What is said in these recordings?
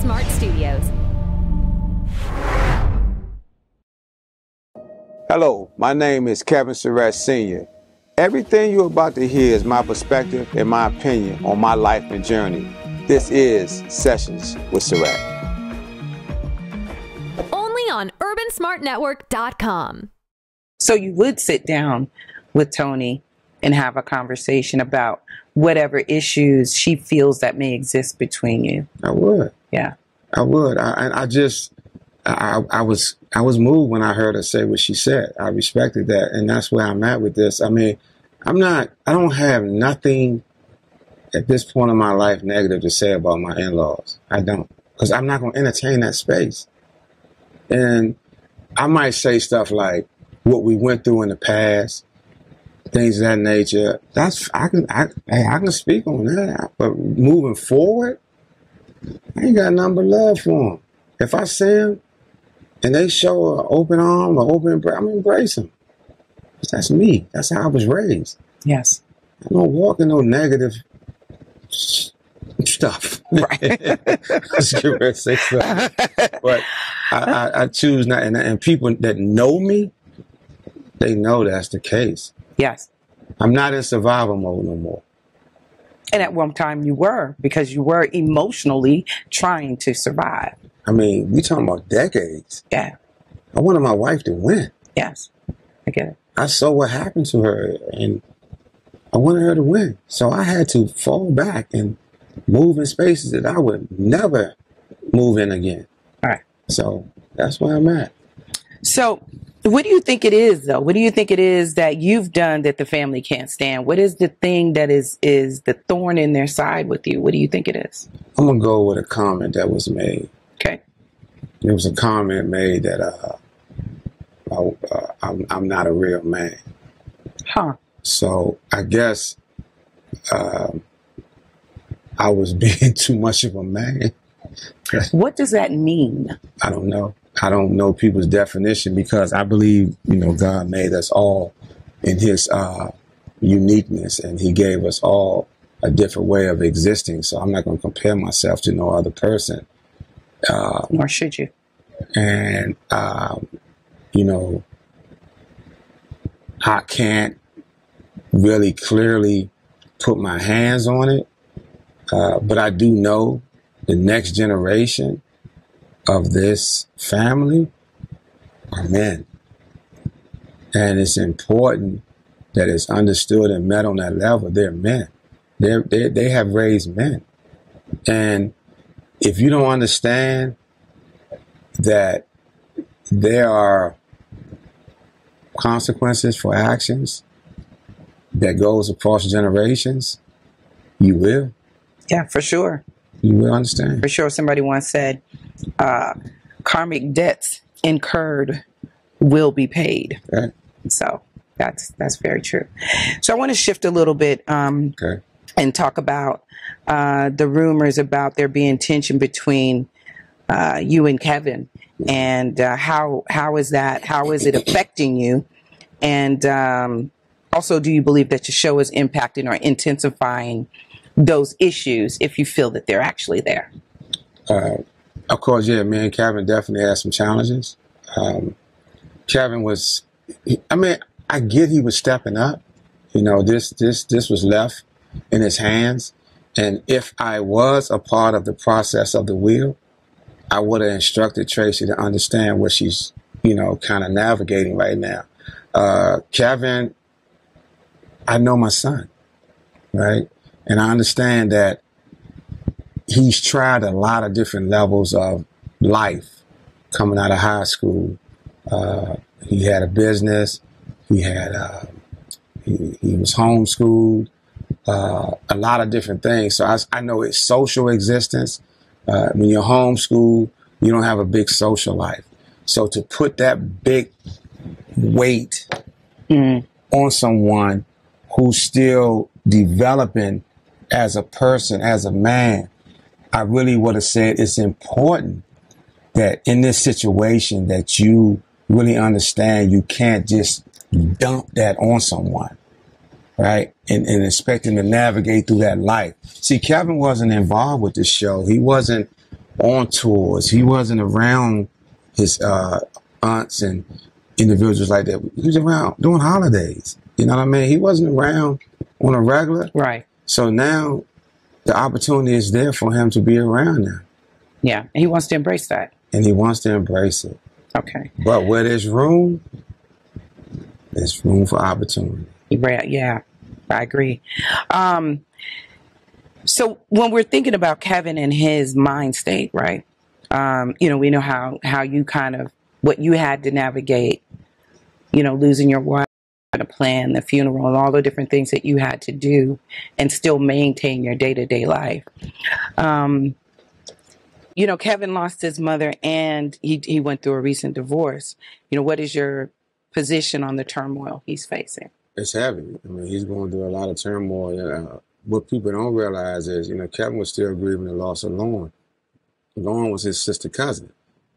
Smart Studios. Hello, my name is Kevin Surratt Sr. Everything you're about to hear is my perspective and my opinion on my life and journey. This is Sessions with Surratt. Only on UrbanSmartNetwork.com. So you would sit down with Tony and have a conversation about whatever issues she feels that may exist between you. I would. Yeah. I would. I was moved when I heard her say what she said. I respected that. And that's where I'm at with this. I mean, I don't have nothing at this point in my life negative to say about my in-laws. I don't. Because I'm not going to entertain that space. And I might say stuff like what we went through in the past, things of that nature. I can speak on that. But moving forward, I ain't got nothing but love for them. If I see them and they show an open arm or open embrace, I'm embrace them. That's me. That's how I was raised. Yes. I don't walk in no negative stuff. Right. Let's get ready to say stuff. But I choose not. And people that know me, they know that's the case. Yes. I'm not in survival mode no more. And at one time you were, because you were emotionally trying to survive. I mean, we talking about decades. Yeah. I wanted my wife to win. Yes. I get it. I saw what happened to her, and I wanted her to win. So I had to fall back and move in spaces that I would never move in again. All right. So that's where I'm at. So what do you think it is, though? What do you think it is that you've done that the family can't stand? What is the thing that is the thorn in their side with you? What do you think it is? I'm going to go with a comment that was made. Okay. There was a comment made that I'm not a real man. Huh. So I guess I was being too much of a man. What does that mean? I don't know. I don't know people's definition, because I believe, God made us all in his uniqueness, and he gave us all a different way of existing. So I'm not going to compare myself to no other person. Nor should you. And, I can't really clearly put my hands on it. But I do know the next generation of this family are men. And it's important that it's understood and met on that level. They're men. They have raised men. And if you don't understand that there are consequences for actions that goes across generations, you will. Yeah, for sure. You will understand. For sure. Somebody once said, karmic debts incurred will be paid. Right. So that's very true. So I want to shift a little bit and talk about the rumors about there being tension between you and Kevin, and how is that? How is it affecting you? And also, do you believe that your show is impacting or intensifying those issues, if you feel that they're actually there? Of course, yeah, me and Kevin definitely had some challenges. Kevin was, I get he was stepping up. This was left in his hands. And if I was a part of the process of the wheel, I would have instructed Traci to understand what she's, kind of navigating right now. Kevin, I know my son, right? And I understand that he's tried a lot of different levels of life coming out of high school. He had a business. He had, he was homeschooled, a lot of different things. So I know his social existence. When you're homeschooled, you don't have a big social life. So to put that big weight on someone who's still developing as a person, as a man, I really would have said it's important that in this situation that you really understand you can't just dump that on someone, right? And expect him to navigate through that life. See, Kevin wasn't involved with this show. He wasn't on tours. He wasn't around his aunts and individuals like that. He was around doing holidays. You know what I mean? He wasn't around on a regular. Right. So now the opportunity is there for him to be around now. Yeah. And he wants to embrace that. And he wants to embrace it. Okay. But where there's room for opportunity. Yeah, I agree. So when we're thinking about Kevin and his mind state, right? We know how you kind of, what you had to navigate, losing your wife, to plan the funeral and all the different things that you had to do and still maintain your day-to-day life. Kevin lost his mother and he went through a recent divorce. What is your position on the turmoil he's facing? It's heavy. I mean, he's going through a lot of turmoil. What people don't realize is, Kevin was still grieving the loss of Lauren. Lauren was his sister cousin.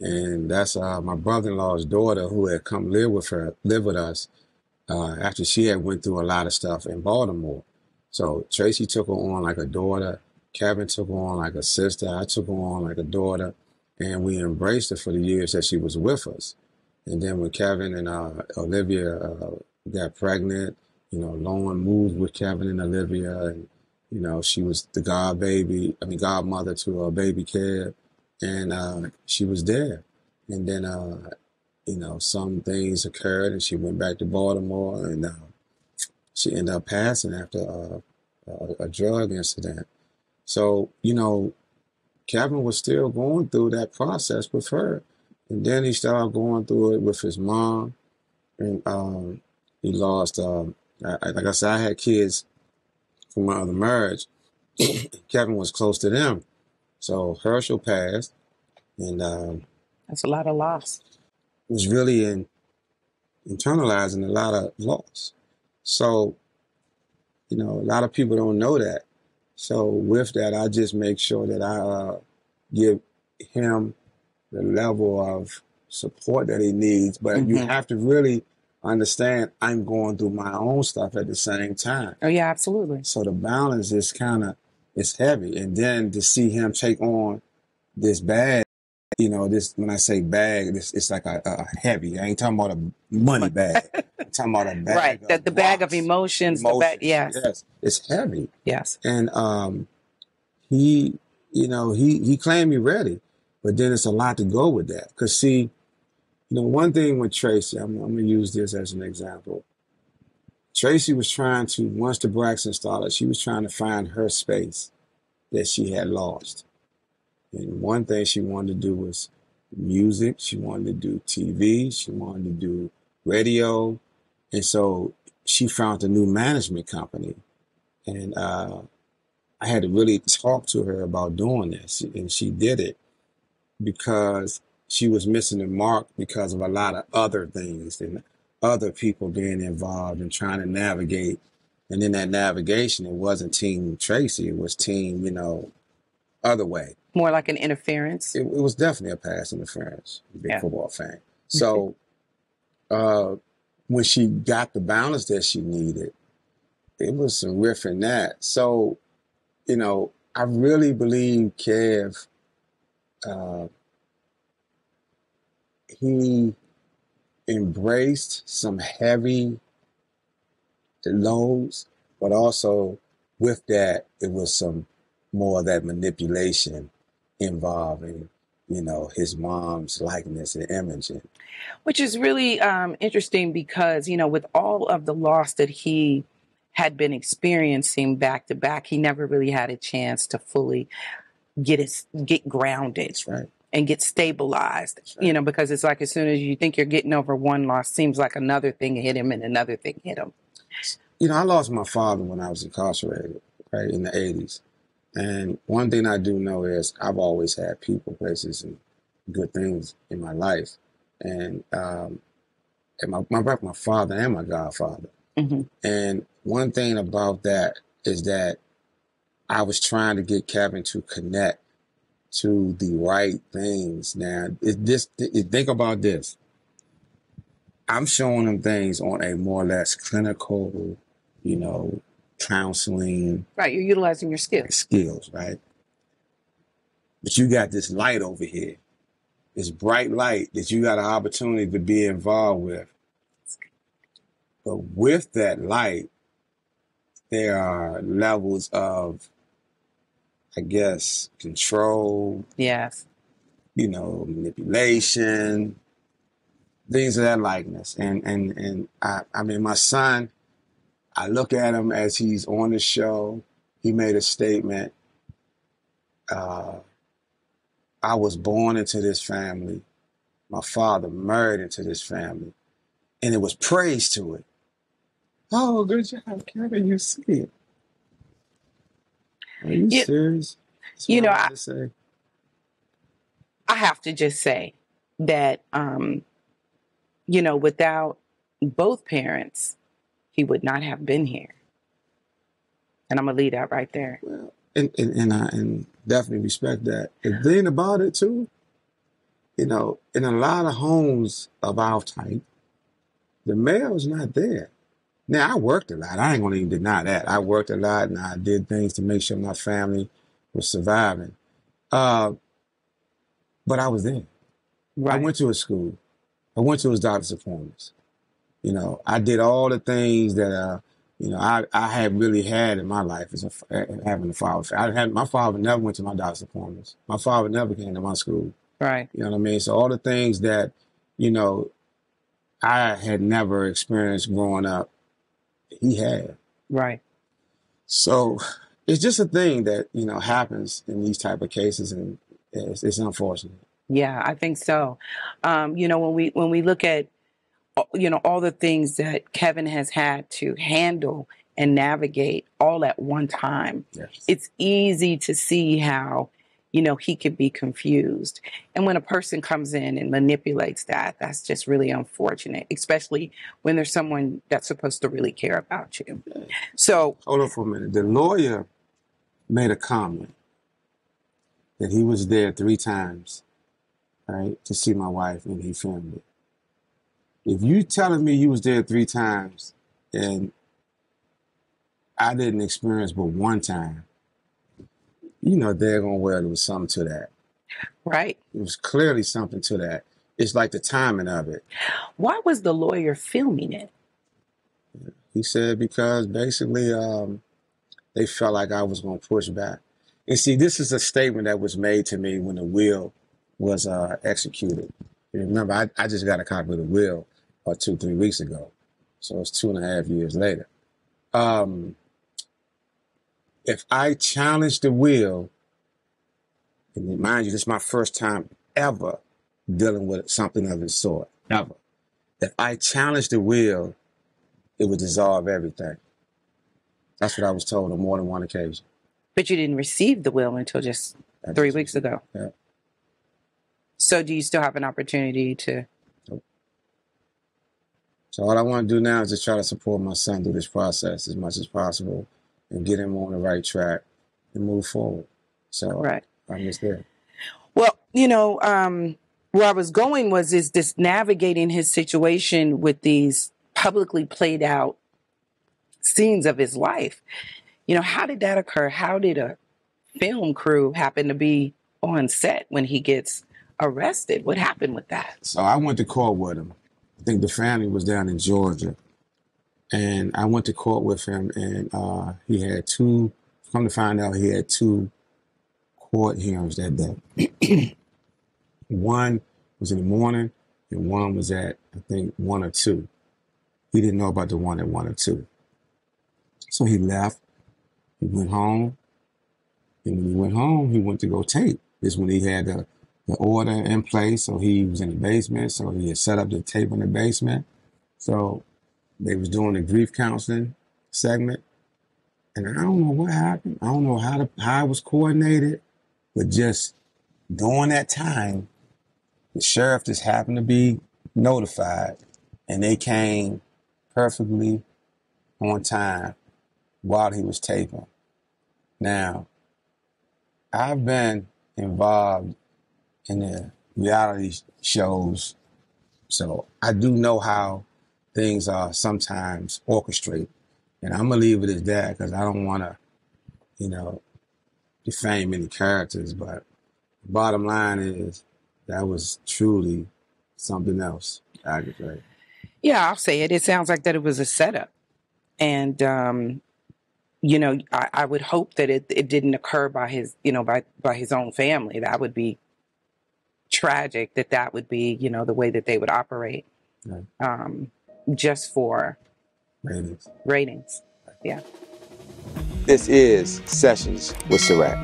And that's my brother-in-law's daughter who had come live with us after she had went through a lot of stuff in Baltimore. So Traci took her on like a daughter. Kevin took her on like a sister. I took her on like a daughter. And we embraced her for the years that she was with us. And then when Kevin and Olivia got pregnant, Lauren moved with Kevin and Olivia. And, she was the godmother to a baby Kev. And she was there. And then, some things occurred and she went back to Baltimore and she ended up passing after a drug incident. So, Kevin was still going through that process with her. And then he started going through it with his mom. And he lost, like I said, I had kids from my other marriage. Kevin was close to them. So Herschel passed. And that's a lot of loss. Was really internalizing a lot of loss. So, a lot of people don't know that. So with that, I just make sure that I give him the level of support that he needs. But you have to really understand I'm going through my own stuff at the same time. Oh, yeah, absolutely. So the balance is it's heavy. And then to see him take on this bag, when I say bag, it's like a heavy. I ain't talking about a money bag. I'm talking about a bag. Right, the bag of emotions. The bag, yes. Yes, it's heavy. Yes. And he claimed me ready, but then it's a lot to go with that. Because see, one thing with Traci, I'm going to use this as an example. Traci was trying to, once the Braxton started, she was trying to find her space that she had lost. And one thing she wanted to do was music. She wanted to do TV. She wanted to do radio. And so she found a new management company. And I had to really talk to her about doing this. And she did it because she was missing the mark because of a lot of other things and other people being involved and trying to navigate. And in that navigation, it wasn't Team Traci. It was team, other way. More like an interference? It was definitely a pass interference. Big football fan. So when she got the balance that she needed, it was some riff in that. So, I really believe Kev, he embraced some heavy lows, but also with that, it was some more of that manipulation involving, his mom's likeness and imaging. Which is really interesting because, with all of the loss that he had been experiencing back to back, he never really had a chance to fully get grounded. That's right. And get stabilized, right. Because it's like as soon as you think you're getting over one loss, seems like another thing hit him and another thing hit him. I lost my father when I was incarcerated, right, in the 80s. And one thing I do know is I've always had people, places, and good things in my life. And my father and my godfather. Mm-hmm. And one thing about that is that I was trying to get Kevin to connect to the right things. Now, think about this. I'm showing them things on a more or less clinical, counseling. Right, you're utilizing your skills. Skills, right? but you got this light over here, this bright light that you got an opportunity to be involved with. But with that light, there are levels of, I guess, control. Yes. Manipulation, things of that likeness. And I mean, my son, I look at him as he's on the show. He made a statement. I was born into this family. My father married into this family. And it was praise to it. Oh, good job, Kevin. You see it. Are you serious? I have to just say that, without both parents, he would not have been here. And I'm going to leave that right there. Well, and I definitely respect that. The thing about it, too, in a lot of homes of our type, the male's not there. Now, I worked a lot. I ain't going to even deny that. I worked a lot, and I did things to make sure my family was surviving. But I was there. Right. I went to a school. I went to his doctor's appointments. I did all the things that, I had really had in my life as having a father. My father never went to my doctor's appointments. My father never came to my school. Right. You know what I mean? So all the things that, I had never experienced growing up, he had. Right. So it's just a thing that, happens in these type of cases, and it's unfortunate. Yeah, I think so. When we look at, all the things that Kevin has had to handle and navigate all at one time, yes, it's easy to see how, he could be confused. And when a person comes in and manipulates that, that's just really unfortunate, especially when there's someone that's supposed to really care about you. So hold on for a minute. The lawyer made a comment that he was there 3 times, right, to see my wife, and he filmed it. If you telling me you was there 3 times and I didn't experience but 1 time, they're going to well, there was something to that. Right. It was clearly something to that. It's like the timing of it. Why was the lawyer filming it? He said because basically they felt like I was going to push back. And see, this is a statement that was made to me when the will was executed. And remember, I just got a copy of the will 2-3 weeks ago. So it's 2.5 years later. If I challenge the will, and mind you, this is my first time ever dealing with something of this sort, ever. If I challenge the will, it would dissolve everything. That's what I was told on more than one occasion. But you didn't receive the will until just 3 weeks ago. Yeah. So do you still have an opportunity to? Nope. So all I want to do now is just try to support my son through this process as much as possible and get him on the right track and move forward. So right. I'm just there. Well, where I was going was this navigating his situation with these publicly played out scenes of his life. How did that occur? How did a film crew happen to be on set when he gets arrested? What happened with that? So I went to court with him. I think the family was down in Georgia. And I went to court with him, and he had 2, come to find out he had 2 court hearings that day. One was in the morning, and one was at, I think, 1 or 2. He didn't know about the one at 1 or 2. So he left. He went home. And when he went home, he went to go tape. This is when he had the order in place. So he was in the basement. So he had set up the tape in the basement. So they was doing the grief counseling segment. And I don't know what happened. I don't know how it was coordinated. But just during that time, the sheriff just happened to be notified. And they came perfectly on time while he was taping. Now, I've been involved in the reality shows, so I do know how things are sometimes orchestrated. And I'm going to leave it as that because I don't want to, defame any characters, but Bottom line is that was truly something else. I could say. Yeah, I'll say it. It sounds like that it was a setup. And, you know, I would hope that it didn't occur by his, you know, by his own family. That would be tragic, that would be, you know, the way that they would operate. Right. Just for ratings. Yeah. This is Sessions with Surratt.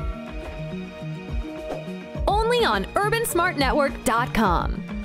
Only on UrbanSmartNetwork.com.